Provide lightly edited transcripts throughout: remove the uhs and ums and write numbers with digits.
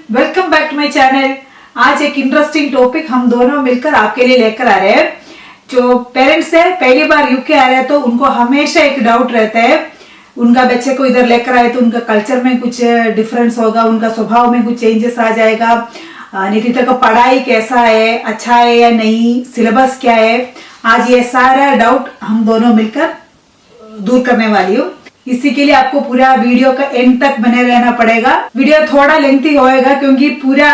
Welcome back to my channel. आज एक interesting topic हम दोनों मिलकर आपके लिए लेकर आ रहे हैं। जो पेरेंट्स है पहली बार यूके आ रहे हैं तो उनको हमेशा एक डाउट रहता है, उनका बच्चे को इधर लेकर आए तो उनका कल्चर में कुछ डिफरेंस होगा, उनका स्वभाव में कुछ चेंजेस आ जाएगा, नितिन का पढ़ाई कैसा है, अच्छा है या नहीं, सिलेबस क्या है। आज ये सारा डाउट हम दोनों मिलकर दूर करने वाली हूँ। इसी के लिए आपको पूरा वीडियो का एंड तक बने रहना पड़ेगा। वीडियो थोड़ा लेंथी होएगा क्योंकि पूरा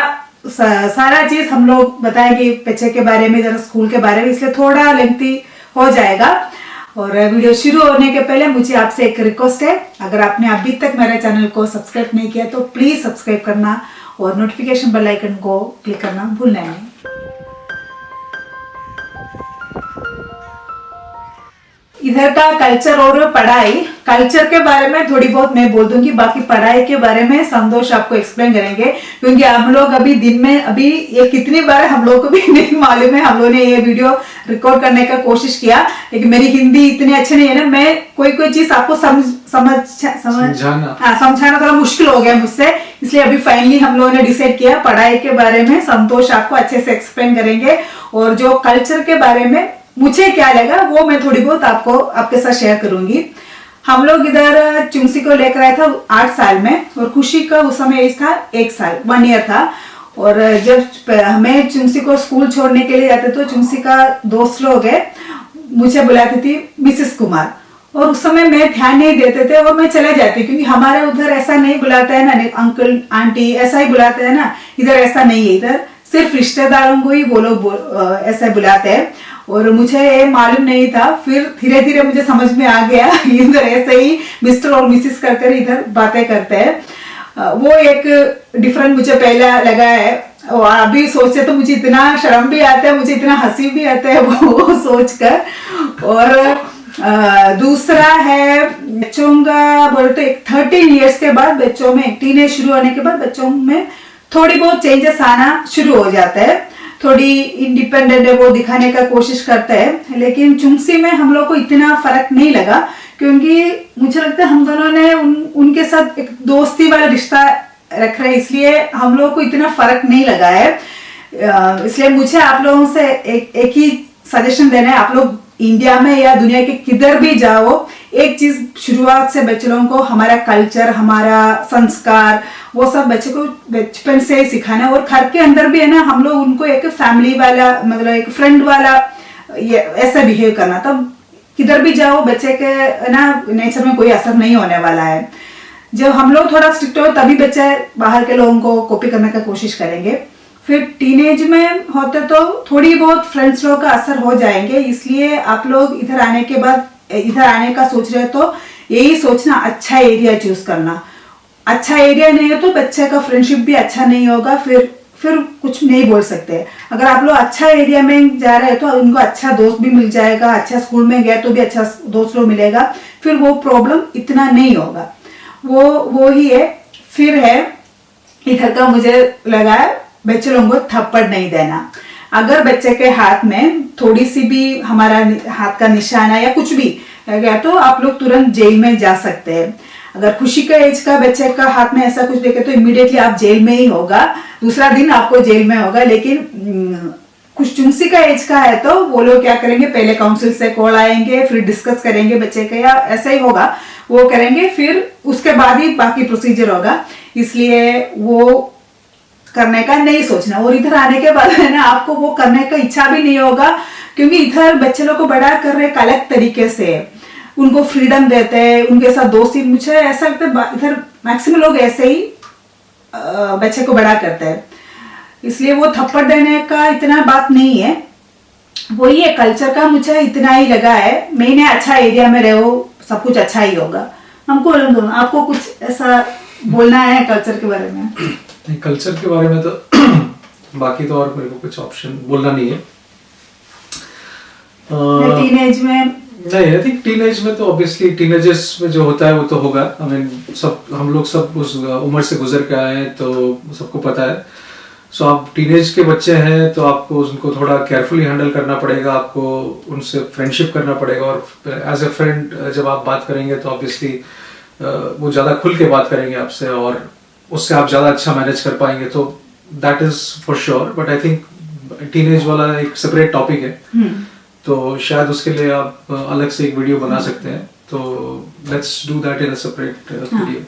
सारा चीज हम लोग बताएंगे बच्चे के बारे में, जरा स्कूल के बारे में, इसलिए थोड़ा लेंथी हो जाएगा। और वीडियो शुरू होने के पहले मुझे आपसे एक रिक्वेस्ट है, अगर आपने अभी तक मेरे चैनल को सब्सक्राइब नहीं किया तो प्लीज सब्सक्राइब करना और नोटिफिकेशन बेल आइकन को क्लिक करना भूलना नहीं। इधर का कल्चर और पढ़ाई, कल्चर के बारे में थोड़ी बहुत मैं बोल दूंगी, बाकी पढ़ाई के बारे में संतोष आपको एक्सप्लेन करेंगे। क्योंकि हम लोग अभी दिन में अभी ये कितनी बार हम लोग को भी नहीं मालूम है, हम लोगों ने ये वीडियो रिकॉर्ड करने का कोशिश किया लेकिन मेरी हिंदी इतनी अच्छी नहीं है ना, मैं कोई चीज आपको समझाना थोड़ा मुश्किल हो गया मुझसे, इसलिए अभी फाइनली हम लोगों ने डिसाइड किया पढ़ाई के बारे में संतोष आपको अच्छे से एक्सप्लेन करेंगे और जो कल्चर के बारे में मुझे क्या लगा वो मैं थोड़ी बहुत आपको आपके साथ शेयर करूंगी। हम लोग इधर चुंगसी को लेकर आया था 8 साल में और खुशी का उस समय एज था 1 साल 1 ईयर था। और जब हमें चुंगसी को स्कूल छोड़ने के लिए जाते तो चुंगसी का दोस्त लोग है मुझे बुलाती थी मिसेस कुमार, और उस समय मैं ध्यान नहीं देते थे और मैं चले जाती क्योंकि हमारे उधर ऐसा नहीं बुलाता है ना, अंकल आंटी ऐसा ही बुलाते हैं ना, इधर ऐसा नहीं है, इधर सिर्फ रिश्तेदारों को ही वो लोग ऐसा बुलाते हैं। और मुझे मालूम नहीं था, फिर धीरे धीरे मुझे समझ में आ गया इधर ऐसे ही मिस्टर और मिसेस कर इधर बातें करते हैं। वो एक डिफरेंट मुझे पहला लगा है और अभी सोचते तो मुझे इतना शर्म भी आता है, मुझे इतना हंसी भी आता है वो सोचकर। और दूसरा है बच्चों का बोले तो एक 13 इयर्स के बाद बच्चों में टीनेज शुरू होने के बाद बच्चों में थोड़ी बहुत चेंजेस आना शुरू हो जाता है, थोड़ी इंडिपेंडेंट है वो दिखाने का कोशिश करते हैं। लेकिन चुंगसी में हम लोग को इतना फर्क नहीं लगा क्योंकि मुझे लगता है हम दोनों ने उनके साथ एक दोस्ती वाला रिश्ता रख रहे हैं, इसलिए हम लोग को इतना फर्क नहीं लगा है। इसलिए मुझे आप लोगों से एक ही सजेशन देना है, आप लोग इंडिया में या दुनिया के किधर भी जाओ, एक चीज शुरुआत से बच्चों को हमारा कल्चर, हमारा संस्कार वो सब बच्चे को बचपन से ही सिखाना है। और घर के अंदर भी है ना, हम लोग उनको एक फैमिली वाला मतलब एक फ्रेंड वाला ऐसा बिहेव करना, तब किधर भी जाओ बच्चे के ना नेचर में कोई असर नहीं होने वाला है। जब हम लोग थोड़ा स्ट्रिक्ट हो तभी बच्चे बाहर के लोगों को कॉपी करने का कोशिश करेंगे। फिर टीनेज में होते तो थोड़ी बहुत फ्रेंड्स लोग का असर हो जाएंगे, इसलिए आप लोग इधर आने के बाद इधर आने का सोच रहे तो यही सोचना अच्छा एरिया चूज करना। अच्छा एरिया नहीं है तो बच्चे का फ्रेंडशिप भी अच्छा नहीं होगा, फिर कुछ नहीं बोल सकते। अगर आप लोग अच्छा एरिया में जा रहे हैं तो उनको अच्छा दोस्त भी मिल जाएगा, अच्छा स्कूल में गए तो भी अच्छा दोस्त लोग मिलेगा, फिर वो प्रॉब्लम इतना नहीं होगा। वो ही है। फिर है इधर का मुझे लगा है बच्चे लोगों को थप्पड़ नहीं देना। अगर बच्चे के हाथ में थोड़ी सी भी हमारा हाथ का निशाना या कुछ भी गया तो आप लोग तुरंत जेल में जा सकते हैं। अगर खुशी का एज का बच्चे का हाथ में ऐसा कुछ देखे तो इमीडिएटली आप जेल में ही होगा, दूसरा दिन आपको जेल में होगा। लेकिन कुछ चुंगसी का एज का है तो वो लोग क्या करेंगे, पहले काउंसिल से कॉल आएंगे, फिर डिस्कस करेंगे बच्चे का, या ऐसा ही होगा वो करेंगे, फिर उसके बाद ही बाकी प्रोसीजर होगा। इसलिए वो करने का नहीं सोचना। और इधर आने के बाद है ना आपको वो करने का इच्छा भी नहीं होगा क्योंकि इधर बच्चे लोग को बड़ा कर रहे अलग तरीके से, उनको फ्रीडम देते हैं, उनके साथ दोस्ती। मुझे ऐसा लगता है इधर मैक्सिमम लोग ऐसे ही बच्चे को बड़ा करते हैं, इसलिए वो थप्पड़ देने का इतना बात नहीं है। वही है कल्चर का, मुझे इतना ही लगा है। मैंने अच्छा एरिया में रहो सब कुछ अच्छा ही होगा। हमको आपको कुछ ऐसा बोलना है कल्चर के बारे में? नहीं, कल्चर के बारे में तो बाकी तो और मेरे को कुछ ऑप्शन बोलना नहीं है। टीनेज में नहीं, आई थिंक टीनेज में तो ऑब्वियसली टीनेजर्स में जो होता है वो तो होगा। आई मीन सब हम लोग सब उस उम्र से गुजर के आए हैं तो सबको पता है। सो आप टीनेज के बच्चे हैं तो आपको उनको थोड़ा केयरफुली हैंडल करना पड़ेगा, आपको उनसे फ्रेंडशिप करना पड़ेगा। और एज ए फ्रेंड जब आप बात करेंगे तो ऑब्वियसली वो ज़्यादा खुल के बात करेंगे आपसे और उससे आप ज़्यादा अच्छा मैनेज कर पाएंगे, तो that is for sure. But I think teenage वाला एक सेपरेट टॉपिक है, तो शायद उसके लिए आप अलग से एक वीडियो बना सकते हैं, तो let's do that in a separate video.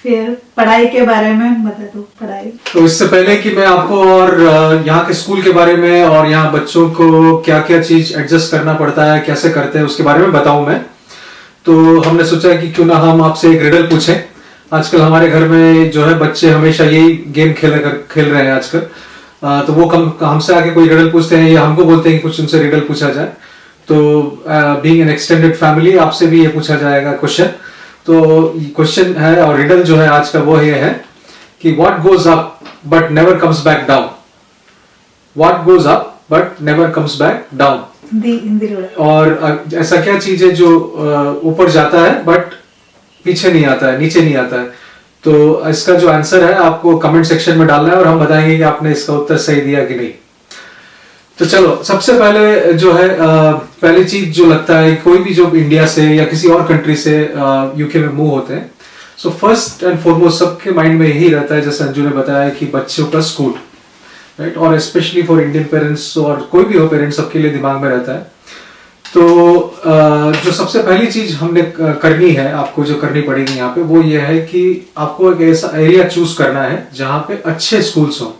फिर पढ़ाई के बारे में बता दो। पढ़ाई तो इससे पहले कि मैं आपको और यहाँ के स्कूल के बारे में और यहाँ बच्चों को क्या क्या चीज एडजस्ट करना पड़ता है, कैसे करते हैं, उसके बारे में बताऊं मैं, तो हमने सोचा कि क्यों ना हम आपसे एक रिडल पूछें। आजकल हमारे घर में जो है बच्चे हमेशा यही गेम खेल रहे हैं आजकल, तो वो हमसे आके कोई रिडल पूछते हैं या हमको बोलते हैं कि कुछ उनसे रिडल पूछा जाए। तो बीइंग एन एक्सटेंडेड फैमिली आपसे भी ये पूछा जाएगा क्वेश्चन। तो क्वेश्चन है और रिडल जो है आज का वो ये है कि what goes up but never comes back down. What goes up but never comes back down. Hindi और ऐसा क्या चीज है जो ऊपर जाता है बट पीछे नहीं आता है, नीचे नहीं आता है। तो इसका जो आंसर है आपको कमेंट सेक्शन में डालना है और हम बताएंगे कि आपने इसका उत्तर सही दिया कि नहीं। तो चलो, सबसे पहले जो है पहली चीज जो लगता है कोई भी जो इंडिया से या किसी और कंट्री से यूके में मूव होते हैं, सो फर्स्ट एंड फॉरमोस्ट सबके माइंड में यही रहता है, जैसे अंजू ने बताया, कि बच्चों का स्कूल, राइट। और स्पेशली फॉर इंडियन पेरेंट्स और कोई भी हो पेरेंट्स, सबके लिए दिमाग में रहता है। तो जो सबसे पहली चीज हमने करनी है, आपको जो करनी पड़ेगी यहाँ पे, वो ये है कि आपको एक ऐसा एरिया चूज करना है जहाँ पे अच्छे स्कूल्स हो,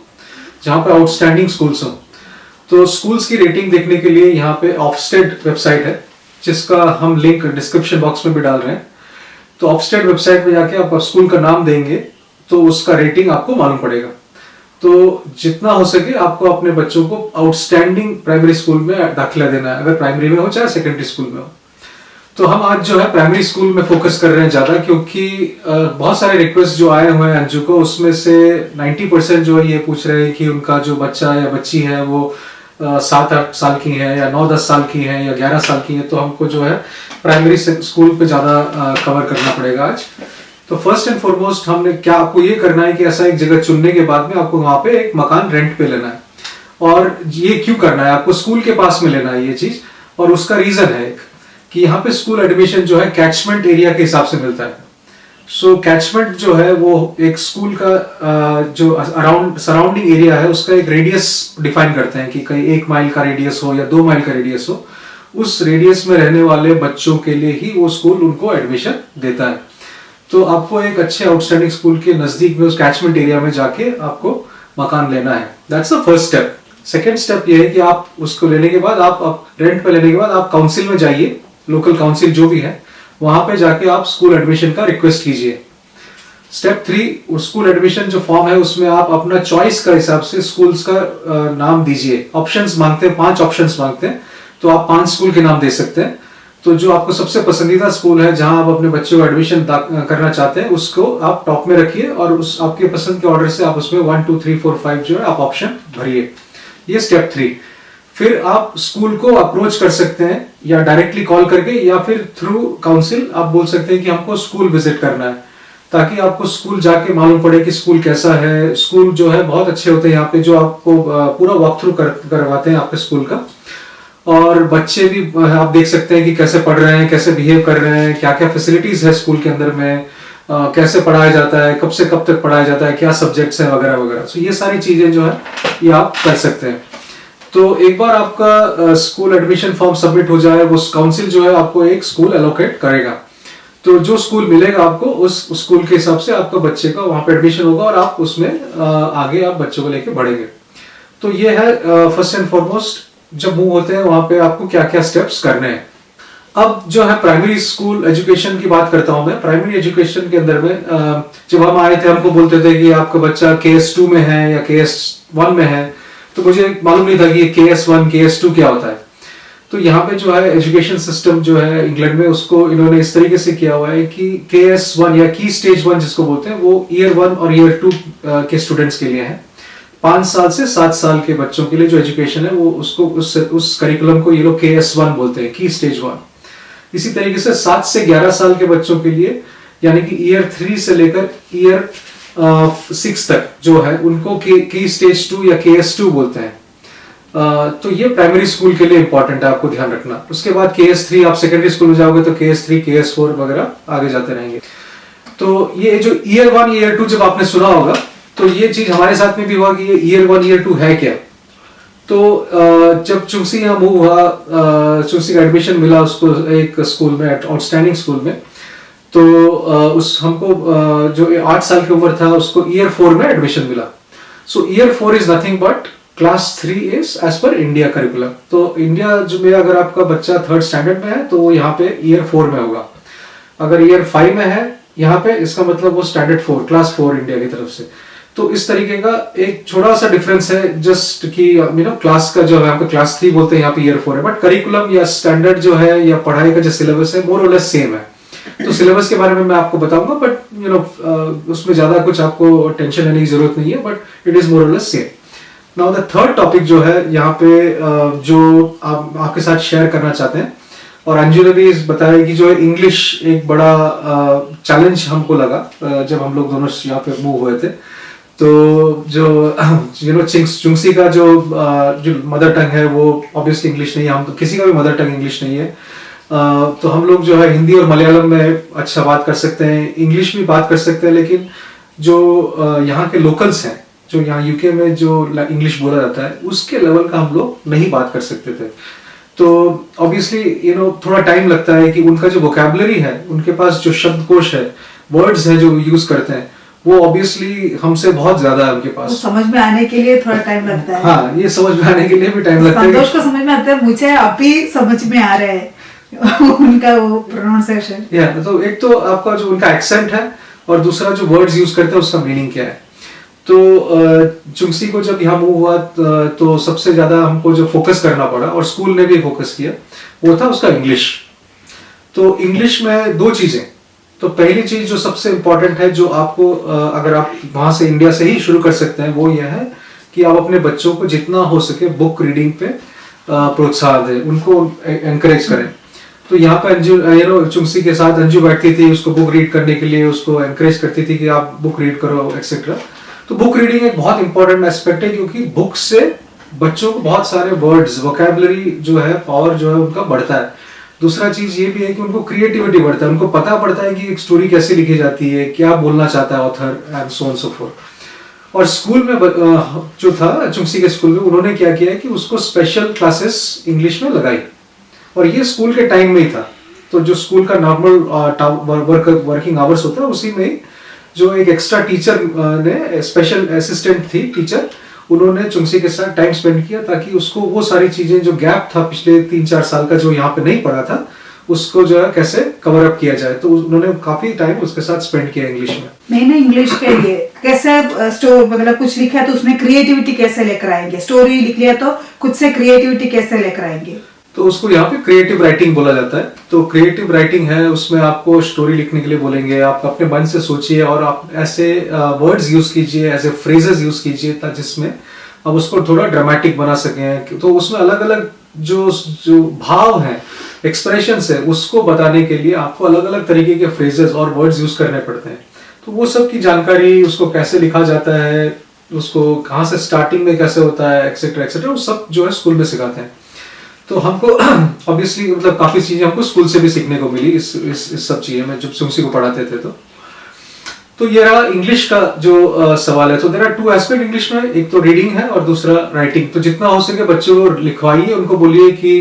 जहाँ पे आउटस्टैंडिंग स्कूल्स हो। तो स्कूल्स की रेटिंग देखने के लिए यहाँ पे ऑफस्टेड वेबसाइट है, जिसका हम लिंक डिस्क्रिप्शन बॉक्स में भी डाल रहे हैं। तो ऑफस्टेड वेबसाइट में जाके आप स्कूल का नाम देंगे तो उसका रेटिंग आपको मालूम पड़ेगा। तो जितना हो सके आपको अपने बच्चों को आउटस्टैंडिंग प्राइमरी स्कूल में दाखिला देना है, अगर प्राइमरी में हो चाहे सेकेंडरी स्कूल में हो। तो हम आज जो है प्राइमरी स्कूल में फोकस कर रहे हैं ज्यादा, क्योंकि बहुत सारे रिक्वेस्ट जो आए हुए हैं अंजू को, उसमें से 90% जो है ये पूछ रहे हैं कि उनका जो बच्चा या बच्ची है वो 7-8 साल की है या 9-10 साल की है या 11 साल की है। तो हमको जो है प्राइमरी स्कूल पे ज्यादा कवर करना पड़ेगा आज। तो फर्स्ट एंड फॉरमोस्ट हमने क्या आपको ये करना है कि ऐसा एक जगह चुनने के बाद में आपको वहां पे एक मकान रेंट पे लेना है। और ये क्यों करना है, आपको स्कूल के पास में लेना है ये चीज, और उसका रीजन है एक कि यहाँ पे स्कूल एडमिशन जो है कैचमेंट एरिया के हिसाब से मिलता है। सो कैचमेंट जो है वो एक स्कूल का जो अराउंड सराउंडिंग एरिया है उसका एक रेडियस डिफाइन करते हैं कि कहीं 1 माइल का रेडियस हो या 2 माइल का रेडियस हो, उस रेडियस में रहने वाले बच्चों के लिए ही वो स्कूल उनको एडमिशन देता है। तो आपको एक अच्छे आउटस्टैंडिंग स्कूल के नजदीक में उस कैचमेंट एरिया में जाके आपको मकान लेना है। That's the first step. Second step ये है कि आप उसको लेने के बाद आप रेंट पे लेने के बाद आप काउंसिल में जाइए, लोकल काउंसिल जो भी है, वहां पे जाके आप स्कूल एडमिशन का रिक्वेस्ट कीजिए। स्टेप 3, स्कूल एडमिशन जो फॉर्म है उसमें आप अपना चॉइस का हिसाब से स्कूल्स का नाम दीजिए। ऑप्शंस मांगते हैं, 5 ऑप्शंस मांगते हैं, तो आप 5 स्कूल के नाम दे सकते हैं। तो जो आपको सबसे पसंदीदा स्कूल है जहां आप अपने बच्चों को एडमिशन करना चाहते हैं उसको आप टॉप में रखिए, और उस आपके पसंद के ऑर्डर से आप उसमें 1 2 3 4 5 जो है आप ऑप्शन भरिए। ये स्टेप 3। फिर आप स्कूल को अप्रोच कर सकते हैं या डायरेक्टली कॉल करके या फिर थ्रू काउंसिल आप बोल सकते हैं कि हमको स्कूल विजिट करना है, ताकि आपको स्कूल जाके मालूम पड़े कि स्कूल कैसा है। स्कूल जो है बहुत अच्छे होते हैं यहाँ पे, जो आपको पूरा वॉक थ्रू करवाते हैं आपके स्कूल का। और बच्चे भी आप देख सकते हैं कि कैसे पढ़ रहे हैं, कैसे बिहेव कर रहे हैं, क्या क्या फैसिलिटीज है स्कूल के अंदर में, कैसे पढ़ाया जाता है, कब से कब तक पढ़ाया जाता है, क्या सब्जेक्ट्स हैं वगैरह वगैरह। सो ये सारी चीजें जो है ये आप कर सकते हैं। तो एक बार आपका स्कूल एडमिशन फॉर्म सबमिट हो जाए, वो काउंसिल जो है आपको एक स्कूल एलोकेट करेगा। तो जो स्कूल मिलेगा आपको, उस स्कूल के हिसाब से आपका बच्चे का वहां पे एडमिशन होगा और आप उसमें आगे आप बच्चों को लेके बढ़ेंगे। तो ये है फर्स्ट एंड फॉरमोस्ट, जब मूव होते हैं वहां पे आपको क्या क्या स्टेप्स करने हैं। अब जो है प्राइमरी स्कूल एजुकेशन की बात करता हूं मैं। प्राइमरी एजुकेशन के अंदर में जब हम आए थे हमको बोलते थे कि आपका बच्चा KS2 में है या KS1 में है, तो मुझे मालूम नहीं था कि ये KS1 KS2 क्या होता है। तो यहाँ पे जो है एजुकेशन सिस्टम जो है इंग्लैंड में, उसको इन्होंने इस तरीके से किया हुआ है कि KS1 या की स्टेज 1 जिसको बोलते हैं, वो ईयर 1 और ईयर 2 के स्टूडेंट्स के लिए है। 5 साल से 7 साल के बच्चों के लिए जो एजुकेशन है वो उसको उस करिकुलम को ये लोग KS1 बोलते हैं, की स्टेज 1। इसी तरीके से 7 से 11 साल के बच्चों के लिए, यानी कि ईयर 3 से लेकर ईयर 6 तक जो है उनको की स्टेज 2 या KS2 बोलते हैं। तो ये प्राइमरी स्कूल के लिए इंपॉर्टेंट है, आपको ध्यान रखना। उसके बाद KS3 आप सेकेंडरी स्कूल में जाओगे तो KS3 KS4 वगैरह आगे जाते रहेंगे। तो ये जो ईयर 1 ईयर 2 जब आपने सुना होगा, तो ये चीज हमारे साथ में भी हुआ कि ये ईयर 1 ईयर 2 है क्या। तो जब चुंगसी यहाँ मूव हुआ, चुंगसी का एडमिशन मिला उसको एक स्कूल में, आउटस्टैंडिंग स्कूल में, तो उस हमको जो 8 साल की उम्र था उसको ईयर 4 में एडमिशन मिला। So year 4 is nothing but class 3 is as per India curriculum. तो इंडिया जो में अगर आपका बच्चा 3rd स्टैंडर्ड में है तो वो यहाँ पे ईयर 4 में होगा। अगर ईयर 5 में है यहाँ पे, इसका मतलब वो स्टैंडर्ड 4 क्लास 4 इंडिया की तरफ से। तो इस तरीके का एक छोटा सा डिफरेंस है, जस्ट कि क्लास का जो है यहाँ पे क्लास 3 बोलते हैं, यहाँ पे ईयर 4 है, बट करिकुलम या स्टैंडर्ड जो है या पढ़ाई का जो सिलेबस है मोर और लेस सेम है। तो सिलेबस के बारे में मैं आपको बताऊंगा, बट उसमें ज्यादा कुछ आपको टेंशन लेने की जरूरत नहीं है, बट इट इज मोर और less same. Now the third topic जो है यहाँ पे जो आपके साथ शेयर करना चाहते हैं, और अंजू ने भी बताया कि जो इंग्लिश एक बड़ा चैलेंज हमको लगा जब हम लोग दोनों यहाँ पे मूव हुए थे। तो जो चुंगसी का जो मदर टंग है वो ऑब्वियसली इंग्लिश नहीं है, हम तो किसी का भी मदर टंग इंग्लिश नहीं है। तो हम लोग जो है हिंदी और मलयालम में अच्छा बात कर सकते हैं, इंग्लिश भी बात कर सकते हैं, लेकिन जो यहाँ के लोकल्स हैं, जो यहाँ यूके में जो इंग्लिश बोला जाता है उसके लेवल का हम लोग नहीं बात कर सकते थे। तो ऑब्वियसली थोड़ा टाइम लगता है कि उनका जो वोकैबुलरी है, उनके पास जो शब्दकोश है, वर्ड्स है जो यूज करते हैं, वो ऑब्वियसली हमसे बहुत ज्यादा है उनके पास। समझ में आने के लिए थोड़ा टाइम लगता है। हाँ, ये समझ में आने के लिए भी टाइम लगता है। संतोष को समझ में आता है, मुझे अभी समझ में आ रहा है उनका वो प्रोनाउंसिएशन। तो एक तो आपका जो उनका एक्सेंट है, और दूसरा जो वर्ड्स यूज करते हैं उसका मीनिंग क्या है। तो चुंगसी को जब यहाँ मूव हुआ तो सबसे ज्यादा हमको जो फोकस करना पड़ा, और स्कूल ने भी फोकस किया, वो था उसका इंग्लिश। तो इंग्लिश में दो चीजें, तो पहली चीज जो सबसे इंपॉर्टेंट है, जो आपको अगर आप वहां से इंडिया से ही शुरू कर सकते हैं, वो यह है कि आप अपने बच्चों को जितना हो सके बुक रीडिंग पे प्रोत्साहन दें, उनको एनकरेज करें। तो यहाँ पे अंजू चुंगसी के साथ अंजू बैठती थी, उसको बुक रीड करने के लिए उसको एनकरेज करती थी कि आप बुक रीड करो एक्सेट्रा। तो बुक रीडिंग एक बहुत इंपॉर्टेंट एस्पेक्ट है, क्योंकि बुक से बच्चों को बहुत सारे वर्ड्स, वोकैबुलरी जो है, पावर जो है उनका बढ़ता है। दूसरा चीज ये भी है कि उनको क्रिएटिविटी बढ़ता है, उनको पता पड़ता है कि एक स्टोरी कैसे लिखी जाती है, क्या बोलना चाहता है author, and so on so fourth. और स्कूल में जो था चुंगसी के स्कूल में, उन्होंने क्या किया है कि उसको स्पेशल क्लासेस इंग्लिश में लगाई, और ये स्कूल के टाइम में ही था। तो जो स्कूल का नॉर्मल वर्किंग आवर्स होता है उसी में जो एक एक्स्ट्रा टीचर ने, स्पेशल असिस्टेंट थी टीचर, उन्होंने चुंगसी के साथ टाइम स्पेंड किया, ताकि उसको वो सारी चीजें जो गैप था पिछले 3-4 साल का जो यहाँ पे नहीं पढ़ा था, उसको जो है कैसे कवर अप किया जाए। तो उन्होंने काफी टाइम उसके साथ स्पेंड किया इंग्लिश में। मैंने इंग्लिश के लिए कैसे मतलब कुछ लिखा है तो उसमें क्रिएटिविटी कैसे लेकर आएंगे, स्टोरी लिख लिया तो खुद से क्रिएटिविटी कैसे लेकर आएंगे। तो उसको यहाँ पे क्रिएटिव राइटिंग बोला जाता है। तो क्रिएटिव राइटिंग है, उसमें आपको स्टोरी लिखने के लिए बोलेंगे, आप अपने मन से सोचिए और आप ऐसे वर्ड्स यूज कीजिए, ऐसे फ्रेजेस यूज कीजिए जिसमें आप उसको थोड़ा ड्रामेटिक बना सकें। तो उसमें अलग अलग जो भाव हैं, एक्सप्रेशंस है, उसको बताने के लिए आपको अलग अलग तरीके के फ्रेजेस और वर्ड्स यूज करने पड़ते हैं। तो वो सब की जानकारी, उसको कैसे लिखा जाता है, उसको कहाँ से स्टार्टिंग में कैसे होता है, एक्सेट्रा एक्सेट्रा, वो सब जो है स्कूल में सिखाते हैं। तो हमको ऑब्वियसली मतलब काफी चीजें हमको स्कूल से भी सीखने को मिली इस सब चीजें में, जब चुंगसी को पढ़ाते थे। तो ये रहा इंग्लिश का जो सवाल है। तो देयर आर 2 एस्पेक्ट इंग्लिश में, एक तो रीडिंग है और दूसरा राइटिंग। तो जितना हो सके बच्चों को लिखवाइए, उनको बोलिए कि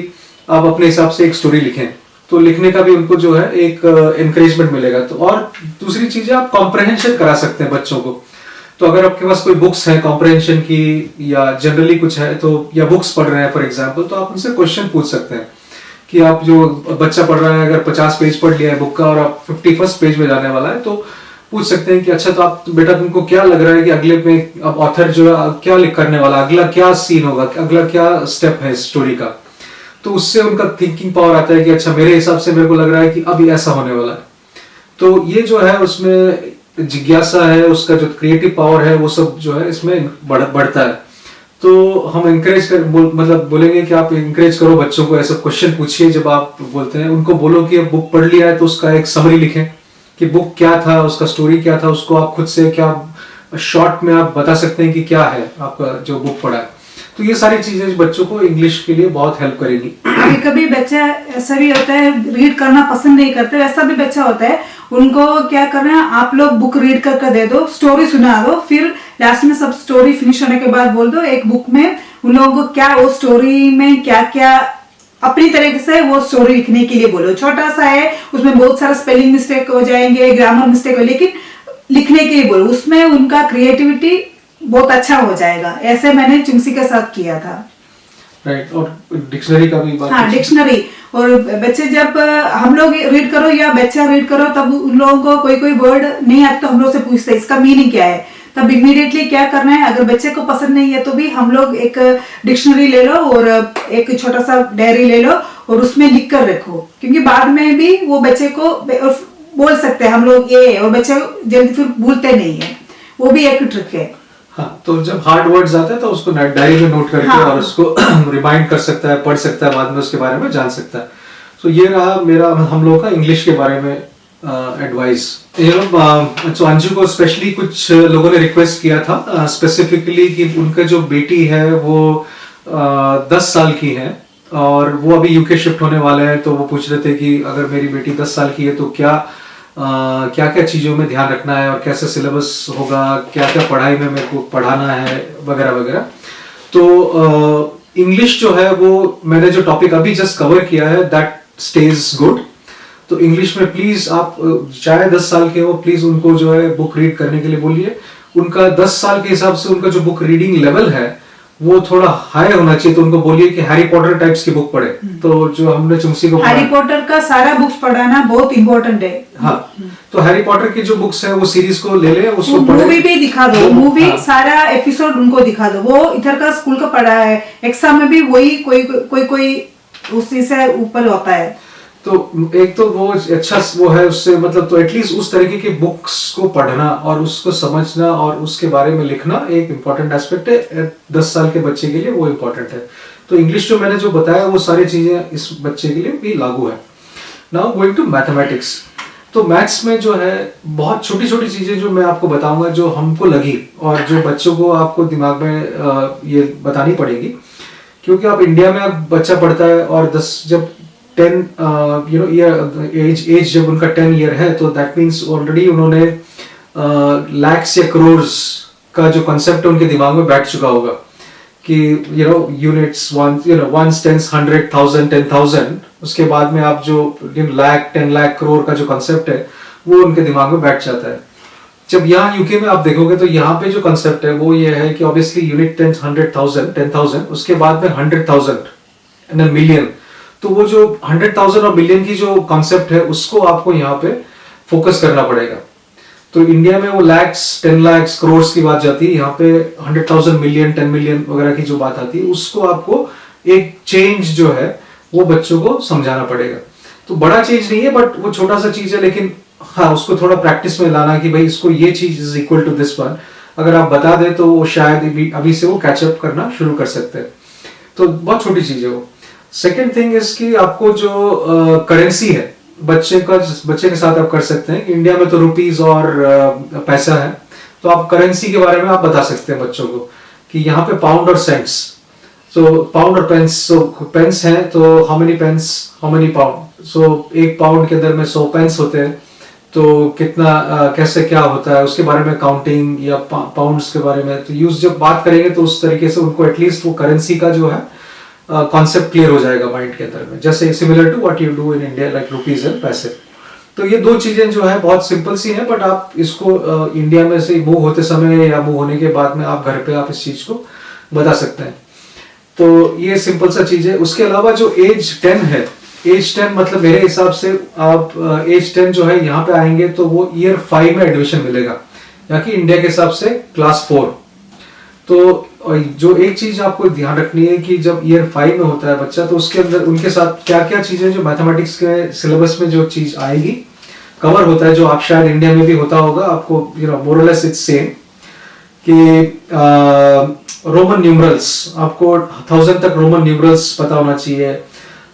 आप अपने हिसाब से एक स्टोरी लिखें, तो लिखने का भी उनको जो है एक एनकरेजमेंट मिलेगा। तो और दूसरी चीज है, आप कॉम्प्रहेंशन करा सकते हैं बच्चों को। तो अगर आपके पास कोई बुक्स हैं कॉम्प्रहेंशन की, या जनरली कुछ है, तो या बुक्स पढ़ रहे हैं फॉर एग्जांपल, तो आप उनसे क्वेश्चन पूछ सकते हैं कि आप जो बच्चा पढ़ रहा है, अगर 50 पेज पढ़ लिया है बुक का और आप 51st पेज में जाने वाला है, तो पूछ सकते हैं कि अच्छा, तो आप बेटा तुमको क्या लग रहा है कि अगले में अब ऑथर जो है क्या लिख करने वाला, अगला क्या सीन होगा, अगला क्या स्टेप है स्टोरी का। तो उससे उनका थिंकिंग पावर आता है कि अच्छा, मेरे हिसाब से मेरे को लग रहा है कि अब ऐसा होने वाला है। तो ये जो है उसमें जिज्ञासा है, उसका जो क्रिएटिव पावर है, वो सब जो है इसमें बढ़ता है। तो हम एनकरेज मतलब बोलेंगे कि आप एनकरेज करो बच्चों को, ऐसा क्वेश्चन पूछिए जब आप बोलते हैं। उनको बोलो कि अब बुक पढ़ लिया है तो उसका एक समरी लिखें कि बुक क्या था, उसका स्टोरी क्या था, उसको आप खुद से क्या शॉर्ट में आप बता सकते हैं कि क्या है आपका जो बुक पढ़ा है। तो ये सारी चीजें बच्चों को इंग्लिश के लिए बहुत हेल्प करेगी। कभी कभी बच्चा ऐसा भी होता है रीड करना पसंद नहीं करते, वैसा भी बच्चा होता है, उनको क्या करना है, आप लोग बुक रीड करके दे दो, स्टोरी सुना दो, फिर लास्ट में सब स्टोरी फिनिश होने के बाद बोल दो एक बुक में उन लोगों को क्या वो स्टोरी में क्या क्या अपनी तरीके से वो स्टोरी लिखने के लिए बोलो। छोटा सा है, उसमें बहुत सारा स्पेलिंग मिस्टेक हो जाएंगे, ग्रामर मिस्टेक हो, लेकिन लिखने के लिए बोलो, उसमें उनका क्रिएटिविटी बहुत अच्छा हो जाएगा। ऐसे मैंने चुंसी के साथ किया था। राइट, और डिक्शनरी का भी बात। हाँ, डिक्शनरी। और बच्चे जब हम लोग रीड करो या बच्चा रीड करो, तब उन लोगों को कोई कोई वर्ड नहीं आता तो हम लोग से पूछते हैं इसका मीनिंग क्या है, तब इमीडिएटली क्या करना है, अगर बच्चे को पसंद नहीं है तो भी हम लोग एक डिक्शनरी ले लो और एक छोटा सा डायरी ले लो और उसमें लिख कर रखो, क्योंकि बाद में भी वो बच्चे को बोल सकते हैं हम लोग ये, और बच्चे जल्दी फिर भूलते नहीं है, वो भी एक ट्रिक है। हाँ, तो जब हार्ड वर्ड्स आते हैं तो उसको डायरी में नोट करके और उसको रिमाइंड कर सकता है, पढ़ सकता है, बाद में उसके बारे में जान सकता है। तो ये रहा मेरा हम लोगों का इंग्लिश के बारे में एडवाइस। तो अंजू को स्पेशली कुछ लोगों ने रिक्वेस्ट किया था स्पेसिफिकली कि उनका जो बेटी है वो 10 साल की है और वो अभी यूके शिफ्ट होने वाले हैं, तो वो पूछ रहे थे कि अगर मेरी बेटी 10 साल की है तो क्या क्या चीज़ों में ध्यान रखना है और कैसे सिलेबस होगा, क्या क्या पढ़ाई में मेरे को पढ़ाना है वगैरह वगैरह। तो इंग्लिश जो है वो मैंने जो टॉपिक अभी जस्ट कवर किया है दैट स्टेज गुड। तो इंग्लिश में प्लीज आप चाहे 10 साल के हो, प्लीज उनको जो है बुक रीड करने के लिए बोलिए। उनका 10 साल के हिसाब से उनका जो बुक रीडिंग लेवल है वो थोड़ा हाई होना चाहिए, तो उनको बोलिए कि हैरी पॉटर टाइप्स की बुक पढ़े। तो जो हमने चुंसी को हैरी पॉटर का सारा बुक्स पढ़ाना बहुत इंपॉर्टेंट है। हाँ, तो हैरी पॉटर की जो बुक्स है वो सीरीज को ले ले, उसको मूवी भी दिखा दो, मूवी हाँ, सारा एपिसोड उनको दिखा दो, वो इधर का स्कूल का पढ़ा है, एग्जाम में भी वही कोई उसी से ऊपर होता है। तो एक तो वो अच्छा वो है उससे, मतलब तो एटलीस्ट उस तरीके की बुक्स को पढ़ना और उसको समझना और उसके बारे में लिखना एक इम्पॉर्टेंट एस्पेक्ट है 10 साल के बच्चे के लिए, वो इम्पॉर्टेंट है। तो इंग्लिश जो मैंने जो बताया वो सारी चीजें इस बच्चे के लिए भी लागू है। Now going to mathematics. तो मैथ्स में जो है बहुत छोटी छोटी चीजें जो मैं आपको बताऊंगा जो हमको लगी और जो बच्चों को आपको दिमाग में ये बतानी पड़ेगी, क्योंकि आप इंडिया में आप बच्चा पढ़ता है और 10 जब 10 एज जब उनका 10 ईयर है तो दैट मीन्स ऑलरेडी उन्होंने लैक्स या करोड़ का जो कॉन्सेप्ट उनके दिमाग में बैठ चुका होगा कि यूनिट्स वंस, टेंस, 100, 1000, 10,000। उसके बाद में आप जो लाख, 10 लाख, करोड़ का जो कॉन्सेप्ट है वो उनके दिमाग में बैठ जाता है। जब यहाँ यूके में आप देखोगे तो यहाँ पे जो कॉन्सेप्ट है वो ये है कि ऑब्वियसली यूनिट 10, 100,000, 10,000, उसके बाद में 100,000 एंड मिलियन। तो वो जो 100,000 और मिलियन की जो कॉन्सेप्ट है उसको आपको यहाँ पे फोकस करना पड़ेगा। तो इंडिया में वो लैक्स, 10 लाख, करोड़ की बात जाती है, यहाँ पे 100,000, मिलियन, 10 मिलियन वगैरह की जो बात आती है उसको आपको एक चेंज जो है वो बच्चों को समझाना पड़ेगा। तो बड़ा चेंज नहीं है बट वो छोटा सा चीज है, लेकिन हाँ उसको थोड़ा प्रैक्टिस में लाना कि भाई इसको ये चीज is equal to this one, अगर आप बता दें तो वो शायद अभी से वो कैचअप करना शुरू कर सकते हैं। तो बहुत छोटी चीज है वो। सेकेंड थिंग इज कि आपको जो करेंसी है बच्चे के साथ आप कर सकते हैं। इंडिया में तो रुपीज और पैसा है, तो आप करेंसी के बारे में आप बता सकते हैं बच्चों को कि यहाँ पे पाउंड और सेंट्स, सो पाउंड और पेंस, सो पेंस है तो how many pence, how many pound, so एक पाउंड के अंदर में 100 पेंस होते हैं, तो कितना कैसे क्या होता है उसके बारे में काउंटिंग या पाउंड्स के बारे में तो यूज जब बात करेंगे तो उस तरीके से उनको एटलीस्ट वो करेंसी का जो है कॉन्सेप्ट क्लियर हो जाएगा माइंड के अंदर में, जैसे similar to what you do in India like rupees and paise. तो ये दो चीजें जो है बहुत सिंपल सी हैं, बट आप इसको इंडिया में से मूव होते समय या मूव होने के बाद में आप घर पे आप इस चीज को बता सकते हैं। तो ये सिंपल सा चीज है। उसके अलावा जो एज 10 है, एज 10 मतलब मेरे हिसाब से आप एज 10 जो है यहाँ पे आएंगे तो वो ईयर 5 में एडमिशन मिलेगा, यहाँ की इंडिया के हिसाब से क्लास 4। तो जो एक चीज आपको ध्यान रखनी है कि जब ईयर 5 में होता है बच्चा तो उसके अंदर उनके साथ क्या क्या चीजें जो मैथमेटिक्स के सिलेबस में जो चीज आएगी कवर होता है, जो आप शायद इंडिया में भी होता होगा आपको, मोर और लेस इट्स सेम, कि रोमन न्यूमरल्स आपको 1000 तक रोमन न्यूमरल्स पता होना चाहिए।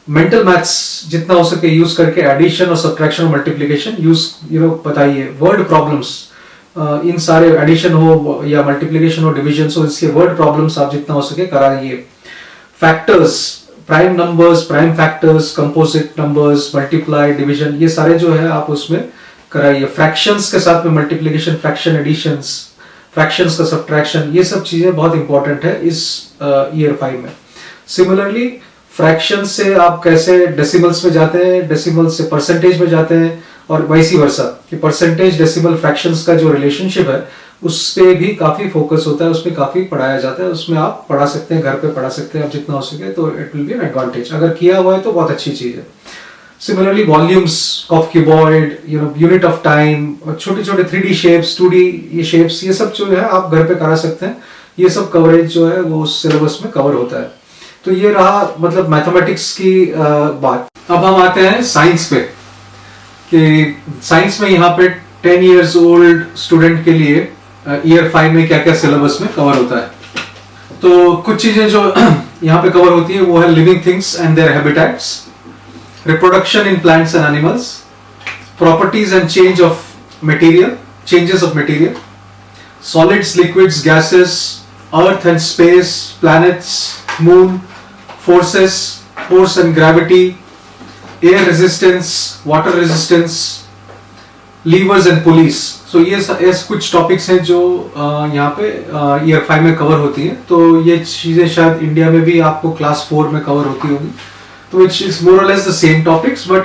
मेंटल मैथ्स जितना हो सके यूज करके एडिशन और सब्ट्रैक्शन और मल्टीप्लिकेशन यूज बताइए। वर्ड प्रॉब्लम्स इन सारे एडिशन हो या मल्टीप्लिकेशन हो, डिवीजन हो, इसके वर्ड प्रॉब्लम्स आप जितना हो सके कराइए। Factors prime numbers, prime factors, composite numbers, multiply, division, ये सारे जो है आप उसमें कराइए। फ्रैक्शंस के साथ में मल्टीप्लिकेशन, फ्रैक्शन एडिशंस, फ्रैक्शंस का सब्ट्रैक्शन, ये सब चीजें बहुत इंपॉर्टेंट है इस ईयर 5 में। सिमिलरली फ्रैक्शन से आप कैसे डेसिमल्स में जाते हैं, डेसिमल से परसेंटेज में जाते हैं, और वाइसी वर्सा कि परसेंटेज डेसिमल फ्रैक्शंस का जो रिलेशनशिप है उस पे भी काफी फोकस होता है, उसमें काफी पढ़ाया जाता है। उसमें आप पढ़ा सकते हैं, घर पे पढ़ा सकते हैं आप जितना हो सके, तो it will be an advantage. अगर किया हुआ है तो बहुत अच्छी चीज है। Similarly volumes of cuboid, unit of time, छोटे छोटे 3D शेप्स, 2D ये शेप्स, ये सब जो है आप घर पे करा सकते हैं। ये सब कवरेज जो है वो सिलेबस में कवर होता है। तो ये रहा मतलब मैथमेटिक्स की बात। अब हम आते हैं साइंस पे कि साइंस में यहाँ पे 10 इयर्स ओल्ड स्टूडेंट के लिए ईयर 5 में क्या क्या सिलेबस में कवर होता है। तो कुछ चीजें जो यहाँ पे कवर होती है वो है living things and their habitats, reproduction in plants and animals, properties and changes of material, solids, liquids, gases, earth and space, planets, moon, forces, force and gravity, air resistance, water resistance, levers and pulleys. So ये कुछ topics हैं जो यहाँ पे year 5 में cover होती हैं। तो ये चीजें शायद इंडिया में भी आपको क्लास 4 में कवर होती होंगी, तो विच इज मोर और less the same topics, but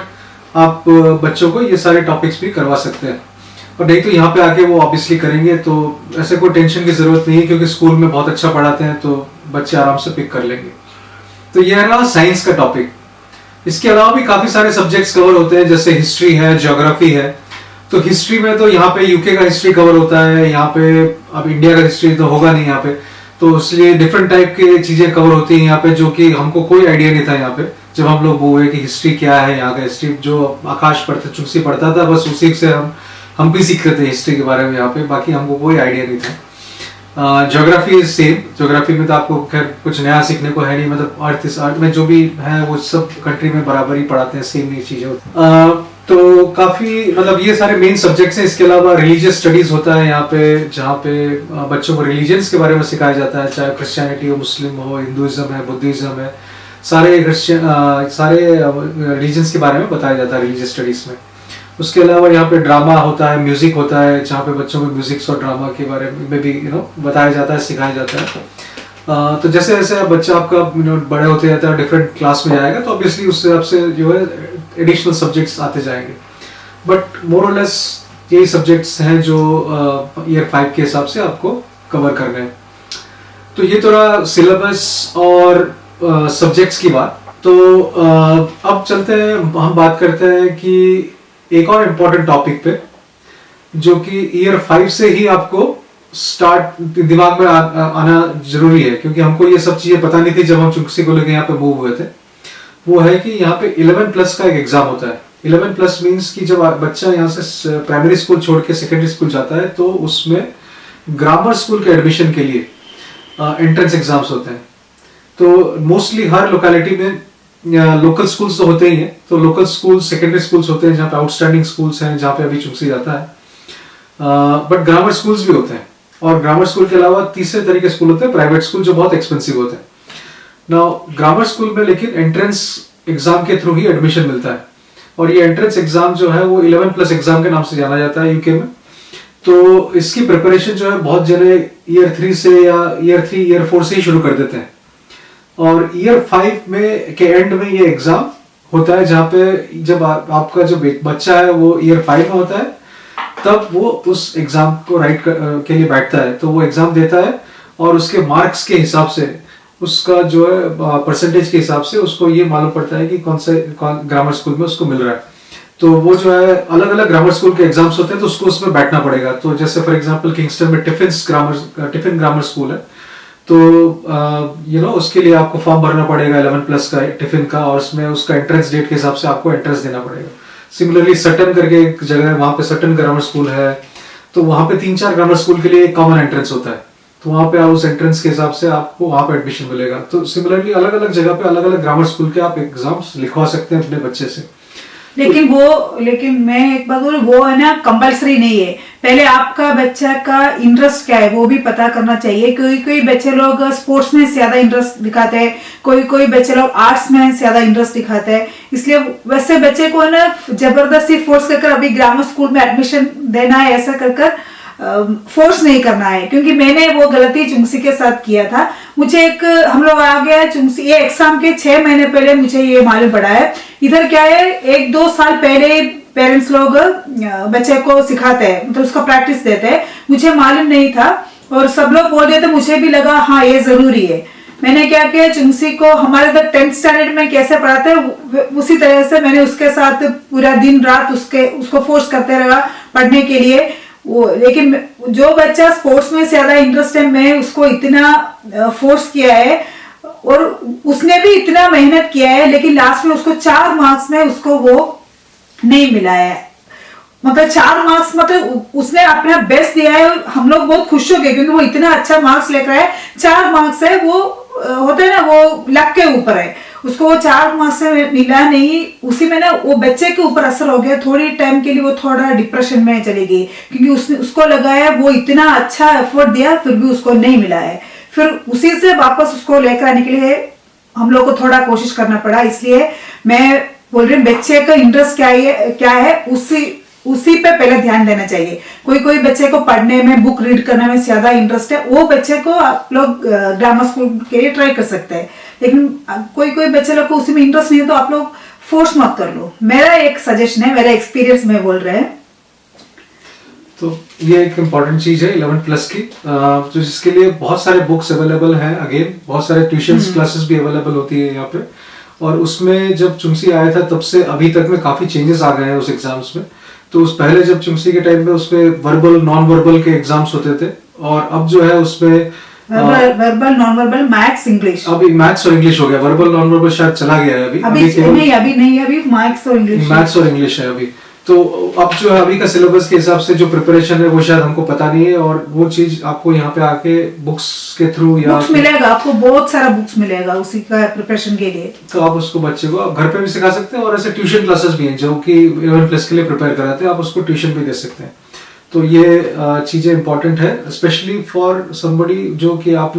आप बच्चों को ये सारे टॉपिक्स भी करवा सकते हैं। और नहीं तो यहाँ पे आके वो ऑब्वियसली करेंगे, तो ऐसे कोई टेंशन की जरूरत नहीं है क्योंकि स्कूल में बहुत अच्छा पढ़ाते हैं, तो बच्चे आराम से पिक कर लेंगे। तो ये है ना साइंस का टॉपिक। इसके अलावा भी काफी सारे सब्जेक्ट्स कवर होते हैं, जैसे हिस्ट्री है, ज्योग्राफी है। तो हिस्ट्री में तो यहाँ पे यूके का हिस्ट्री कवर होता है, यहाँ पे अब इंडिया का हिस्ट्री तो होगा नहीं यहाँ पे, तो इसलिए डिफरेंट टाइप की चीजें कवर होती हैं यहाँ पे, जो कि हमको कोई आइडिया नहीं था यहाँ पे जब हम लोग वो हुए कि हिस्ट्री क्या है। यहाँ का हिस्ट्री जो आकाश पढ़ता चुंसी पढ़ता था, बस उसी से हम भी सीखते थे हिस्ट्री के बारे में यहाँ पे, बाकी हमको कोई आइडिया नहीं था। Geography is same. ज्योग्राफी में तो आपको खैर कुछ नया सीखने को है नहीं, मतलब अर्थ में जो भी है वो सब कंट्री में बराबर ही पढ़ाते हैं, सेम ही चीजें। तो काफी मतलब ये सारे मेन सब्जेक्ट्स हैं। इसके अलावा रिलीजियस स्टडीज होता है यहाँ पे, जहाँ पे बच्चों को रिलीजन्स के बारे में सिखाया जाता है, चाहे क्रिश्चियनिटी हो, मुस्लिम हो, हिंदुइज्म है, बुद्धिज्म है, सारे रिलीजन्स के बारे में बताया जाता है रिलीजियस स्टडीज में। उसके अलावा यहाँ पे ड्रामा होता है, म्यूजिक होता है, जहाँ पे बच्चों को म्यूजिक और ड्रामा के बारे में भी बताया जाता है, सिखाया जाता है। तो जैसे जैसे बच्चा आपका बड़े होते जाता है, डिफरेंट क्लास में जाएगा, तो ऑब्वियसली उस हिसाब से जो है एडिशनल सब्जेक्ट्स आते जाएंगे। बट मोर और लेस यही सब्जेक्ट्स हैं जो ईयर 5 के हिसाब से आपको कवर करने हैं। तो ये तो रहा सिलेबस और सब्जेक्ट्स की बात। तो अब चलते हैं, हम बात करते हैं कि एक और इम्पोर्टेंट टॉपिक पे, जो कि ईयर 5 से ही आपको स्टार्ट दिमाग में आना जरूरी है, क्योंकि हमको ये सब चीजें पता नहीं थी जब हम चुंकसी को लेकर यहाँ पे मूव हुए थे। वो है कि यहाँ पे 11+ का एक एग्जाम होता है। 11+ मीन्स कि जब बच्चा यहाँ से प्राइमरी स्कूल छोड़ के सेकेंडरी स्कूल जाता है, तो उसमें ग्रामर स्कूल के एडमिशन के लिए एंट्रेंस एग्जाम्स होते हैं। तो मोस्टली हर लोकेलिटी में लोकल स्कूल्स तो होते ही हैं, तो लोकल स्कूल सेकेंडरी स्कूल्स होते हैं जहाँ पे आउटस्टैंडिंग स्कूल्स हैं, जहाँ पे अभी चुंकसी जाता है। बट ग्रामर स्कूल्स भी होते हैं, और ग्रामर स्कूल के अलावा तीसरे तरह के स्कूल होते हैं प्राइवेट स्कूल, जो बहुत एक्सपेंसिव होते हैं। नाउ ग्रामर स्कूल में लेकिन एंट्रेंस एग्जाम के थ्रू ही एडमिशन मिलता है, और ये एंट्रेंस एग्जाम जो है वो 11+ एग्जाम के नाम से जाना जाता है यूके में। तो इसकी प्रिपरेशन जो है बहुत जने ईयर 3 से या ईयर 4 से ही शुरू कर देते हैं, और ईयर 5 में के एंड में ये एग्जाम होता है, जहाँ पे जब आपका जो बच्चा है वो ईयर 5 में होता है, तब वो उस एग्जाम को राइट के लिए बैठता है। तो वो एग्जाम देता है, और उसके मार्क्स के हिसाब से, उसका जो है परसेंटेज के हिसाब से उसको ये मालूम पड़ता है कि कौन ग्रामर स्कूल में उसको मिल रहा है। तो वो जो है अलग अलग ग्रामर स्कूल के एग्जाम्स होते हैं, तो उसको उसमें बैठना पड़ेगा। तो जैसे फॉर एग्जांपल किंगस्टन में टिफिन ग्रामर स्कूल है, तो उसके लिए आपको फॉर्म भरना पड़ेगा 11+ का टिफिन का, और उसमें उसका एंट्रेंस डेट के हिसाब से आपको एंट्रेंस देना पड़ेगा। सिमिलरली सटन करके एक जगह है, वहाँ पे सटन ग्रामर स्कूल है, तो वहाँ पे 3-4 ग्रामर स्कूल के लिए कॉमन एंट्रेंस होता है, तो वहाँ पे उस एंट्रेंस के हिसाब से आपको वहाँ पे एडमिशन मिलेगा। तो सिमिलरली अलग अलग जगह पे अलग अलग ग्रामर स्कूल के आप एग्जाम्स लिखवा सकते हैं अपने बच्चे से। लेकिन मैं एक बात बोलूं, वो है ना कंपलसरी नहीं है। पहले आपका बच्चा का इंटरेस्ट क्या है वो भी पता करना चाहिए। कोई कोई बच्चे लोग स्पोर्ट्स में ज्यादा इंटरेस्ट दिखाते हैं, कोई कोई बच्चे लोग आर्ट्स में ज्यादा इंटरेस्ट दिखाते हैं। इसलिए वैसे बच्चे को ना जबरदस्ती फोर्स कर अभी ग्रामर स्कूल में एडमिशन देना है ऐसा कर फोर्स नहीं करना है, क्योंकि मैंने वो गलती चुंगसी के साथ किया था। मुझे एक हम लोग आ गया चुंगसी, ये एग्जाम के 6 महीने पहले मुझे ये मालूम पड़ा है। इधर क्या है 1-2 साल पहले पेरेंट्स लोग बच्चे को सिखाते हैं, मतलब उसका प्रैक्टिस देते हैं। मुझे मालूम नहीं था और सब लोग बोल रहे थे, मुझे भी लगा हाँ ये जरूरी है। मैंने क्या किया, चुंगसी को हमारे इधर 10th स्टैंडर्ड में कैसे पढ़ाते हैं उसी तरह से मैंने उसके साथ पूरा दिन रात उसको फोर्स करते रहा पढ़ने के लिए। वो लेकिन जो बच्चा स्पोर्ट्स में ज्यादा इंटरेस्ट है, मैं उसको इतना फोर्स किया है और उसने भी इतना मेहनत किया है, लेकिन लास्ट में उसको 4 मार्क्स में उसको वो नहीं मिला है। मतलब 4 मार्क्स, मतलब उसने अपना बेस्ट दिया है। हम लोग बहुत खुश हो गए क्योंकि वो इतना अच्छा मार्क्स लेकर आया। 4 मार्क्स है, वो होता है ना वो लक के ऊपर है, उसको वो 4 मार्क्स से मिला नहीं। उसी में ना वो बच्चे के ऊपर असर हो गया। थोड़ी टाइम के लिए वो थोड़ा डिप्रेशन में चली गई क्योंकि उसको लगा है वो इतना अच्छा एफर्ट दिया फिर भी उसको नहीं मिला है। फिर उसी से वापस उसको लेकर आने के लिए हम लोग को थोड़ा कोशिश करना पड़ा। इसलिए मैं बोल रही हूँ बच्चे का इंटरेस्ट क्या है उसी पे पहले ध्यान देना चाहिए। कोई कोई बच्चे को पढ़ने में, बुक रीड करने में ज्यादा इंटरेस्ट है, वो बच्चे को आप लोग ग्रामर स्कूल के लिए ट्राई कर सकते हैं। लेकिन कोई कोई बच्चे लोग को उसी में इंटरेस्ट नहीं है तो आप लोग फोर्स मत कर लो। मेरा एक सजेशन है, मेरा एक्सपीरियंस में बोल रहे हैं। तो ये एक इम्पॉर्टेंट चीज है 11 प्लस की, तो जिसके लिए बहुत सारे बुक्स अवेलेबल हैं। अगेन बहुत सारे ट्यूशन क्लासेस भी अवेलेबल होती है यहाँ पे। और उसमें जब चुंगसी आया था तब से अभी तक में काफी चेंजेस आ गए हैं उस एग्जाम्स में। तो उस पहले जब चुंगसी के टाइम में उसमें वर्बल नॉन वर्बल के एग्जाम्स होते थे, और अब जो है उसमें verbal non verbal maths English, अभी मैथ्स और इंग्लिश हो गया। वर्बल नॉन वर्बल शायद चला गया है अभी नहीं मैथ्स और इंग्लिश है अभी। तो अब जो है अभी का सिलेबस के हिसाब से जो प्रिपरेशन है वो शायद हमको पता नहीं है, और वो चीज आपको यहाँ पे आके बुक्स के थ्रू या बुक्स मिलेगा, आपको बहुत सारा बुक्स मिलेगा उसी का प्रिपरेशन के लिए। तो आप उसको बच्चे को आप घर पे भी सिखा सकते हैं, और ऐसे ट्यूशन क्लासेस भी हैं जो कि 11 प्लस के लिए प्रिपेयर कराते हैं, आप उसको ट्यूशन भी दे सकते हैं। तो ये चीजें इंपॉर्टेंट है स्पेशली फॉर समबडी, जो कि आप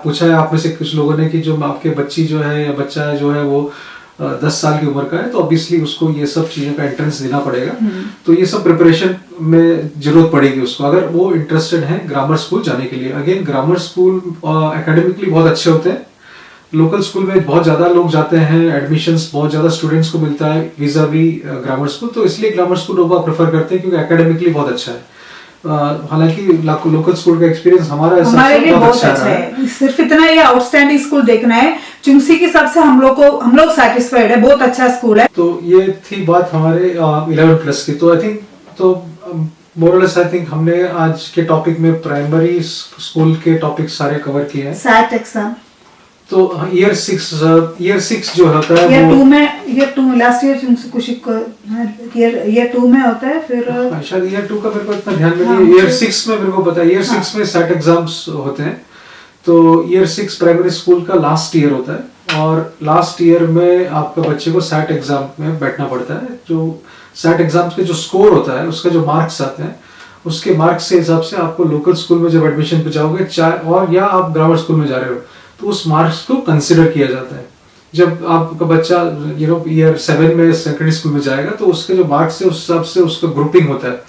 पूछा है आप में से कुछ लोगों ने कि जो आपके बच्ची जो है या बच्चा जो है वो 10 साल की उम्र का है, तो ऑब्वियसली उसको ये सब चीजों का एंट्रेंस देना पड़ेगा। तो ये सब प्रिपरेशन में जरूरत पड़ेगी उसको, अगर वो इंटरेस्टेड है ग्रामर स्कूल जाने के लिए। अगेन ग्रामर स्कूल एकेडमिकली बहुत अच्छे होते हैं। लोकल स्कूल में बहुत ज्यादा लोग जाते हैं, एडमिशंस बहुत ज्यादा स्टूडेंट्स को मिलता है विज़ावी ग्रामर स्कूल, तो इसलिए ग्रामर स्कूल लोग प्रेफर करते हैं क्योंकि एकेडमिकली बहुत अच्छा है। हालांकि लोकल स्कूल का एक्सपीरियंस हमारे लिए बहुत अच्छा है। सिर्फ इतना ये आउटस्टैंडिंग स्कूल देखना है, चुंगसी के हिसाब से हम लोग सेटिस्फाइड है, बहुत अच्छा स्कूल है। तो ये थी बात हमारे 11 प्लस की। तो आई थिंक तो मोरलेस आई थिंक हमने आज के टॉपिक में प्राइमरी स्कूल के टॉपिक सारे कवर किए हैं। सैट एग्जाम तो ईयर 6 जो होता है ईयर 2 लास्ट ईयर कुछ ईयर 2 में होता है। फिर शायद ईयर 2 का मेरे को इतना ध्यान में नहीं है। ईयर 6 में मेरे को पता है, ईयर 6 में सेट एग्जाम्स होते हैं। तो ईयर 6 प्राइमरी स्कूल का लास्ट ईयर होता है, और लास्ट ईयर में आपका बच्चे को सेट एग्जाम में बैठना पड़ता है। जो सेट एग्जाम्स के जो स्कोर होता है, उसका जो मार्क्स आते हैं, उसके मार्क्स के हिसाब से आपको लोकल स्कूल में जब एडमिशन पे जाओगे, चाहे और या आप ग्रामर स्कूल में जा रहे हो, तो उस मार्क्स को कंसिडर किया जाता है। जब आपका बच्चा ईयर 7 में सेकेंडरी स्कूल में जाएगा, तो उसके जो मार्क्स है उस हिसाब से उसका ग्रुपिंग होता है।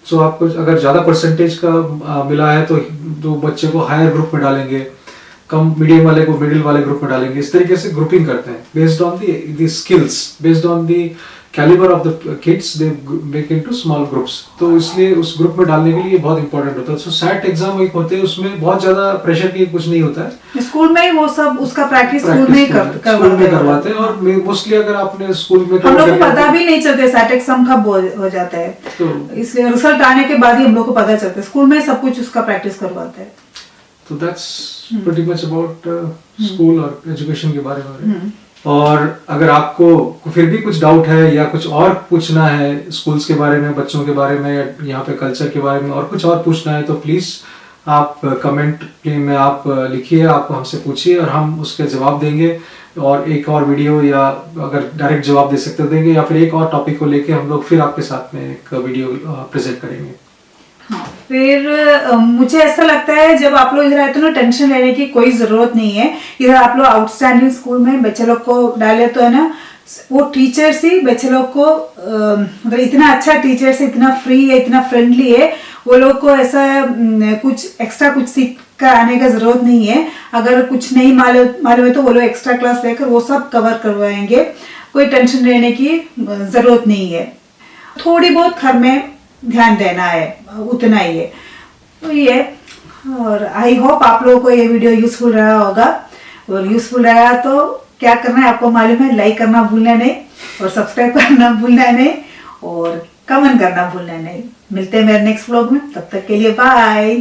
सो आपको अगर ज्यादा परसेंटेज का मिला है तो बच्चे को हायर ग्रुप में डालेंगे, कम मीडियम वाले को मिडिल वाले ग्रुप में डालेंगे। इस तरीके से ग्रुपिंग करते हैं based on the skills, based on the calibre of the kids, they make into small groups. तो इसलिए उस ग्रुप में डालने के लिए बहुत इंपॉर्टेंट होता है। सो सेट एग्जाम एक होते हैं, उसमें बहुत ज्यादा प्रेशर की कुछ नहीं होता है। स्कूल में ही वो सब उसका प्रैक्टिस स्कूल में करवाते हैं। और मोस्टली अगर आपने स्कूल में हम लोग को पता भी नहीं चलता सेट एग्जाम कब हो जाता है, तो इसलिए रिजल्ट आने के बाद ही हम लोग को पता चलता है। स्कूल में सब कुछ उसका प्रैक्टिस करवाते हैं। तो that's pretty much about school और एजुकेशन के बारे में। और अगर आपको फिर भी कुछ डाउट है या कुछ और पूछना है स्कूल्स के बारे में, बच्चों के बारे में, यहाँ पे कल्चर के बारे में और कुछ और पूछना है, तो प्लीज आप कमेंट में आप लिखिए, आप हमसे पूछिए और हम उसके जवाब देंगे। और एक और वीडियो या अगर डायरेक्ट जवाब दे सकते देंगे, या फिर एक और टॉपिक को लेके हम लोग फिर आपके साथ में एक वीडियो प्रेजेंट करेंगे। हाँ, फिर मुझे ऐसा लगता है जब आप लोग इधर आए तो ना टेंशन लेने की कोई जरूरत नहीं है। इधर आप लोग आउटस्टैंडिंग स्कूल में बच्चे लोग को डाले तो है ना, वो टीचर्स ही बच्चे लोग को मतलब इतना अच्छा टीचर्स है, इतना फ्री है, इतना फ्रेंडली है, वो लोग को ऐसा कुछ एक्स्ट्रा कुछ सीख कर आने का जरूरत नहीं है। अगर कुछ नहीं मालूम है तो वो लोग एक्स्ट्रा क्लास लेकर वो सब कवर करवाएंगे, कोई टेंशन लेने की जरूरत नहीं है। थोड़ी बहुत घर में ध्यान देना है, उतना ही है। तो ये, और आई होप आप लोगों को ये वीडियो यूजफुल रहा होगा, और यूजफुल रहा तो क्या करना है आपको मालूम है, लाइक करना भूलना नहीं, और सब्सक्राइब करना भूलना नहीं, और कमेंट करना भूलना नहीं। मिलते हैं मेरे नेक्स्ट व्लॉग में, तब तक के लिए बाय।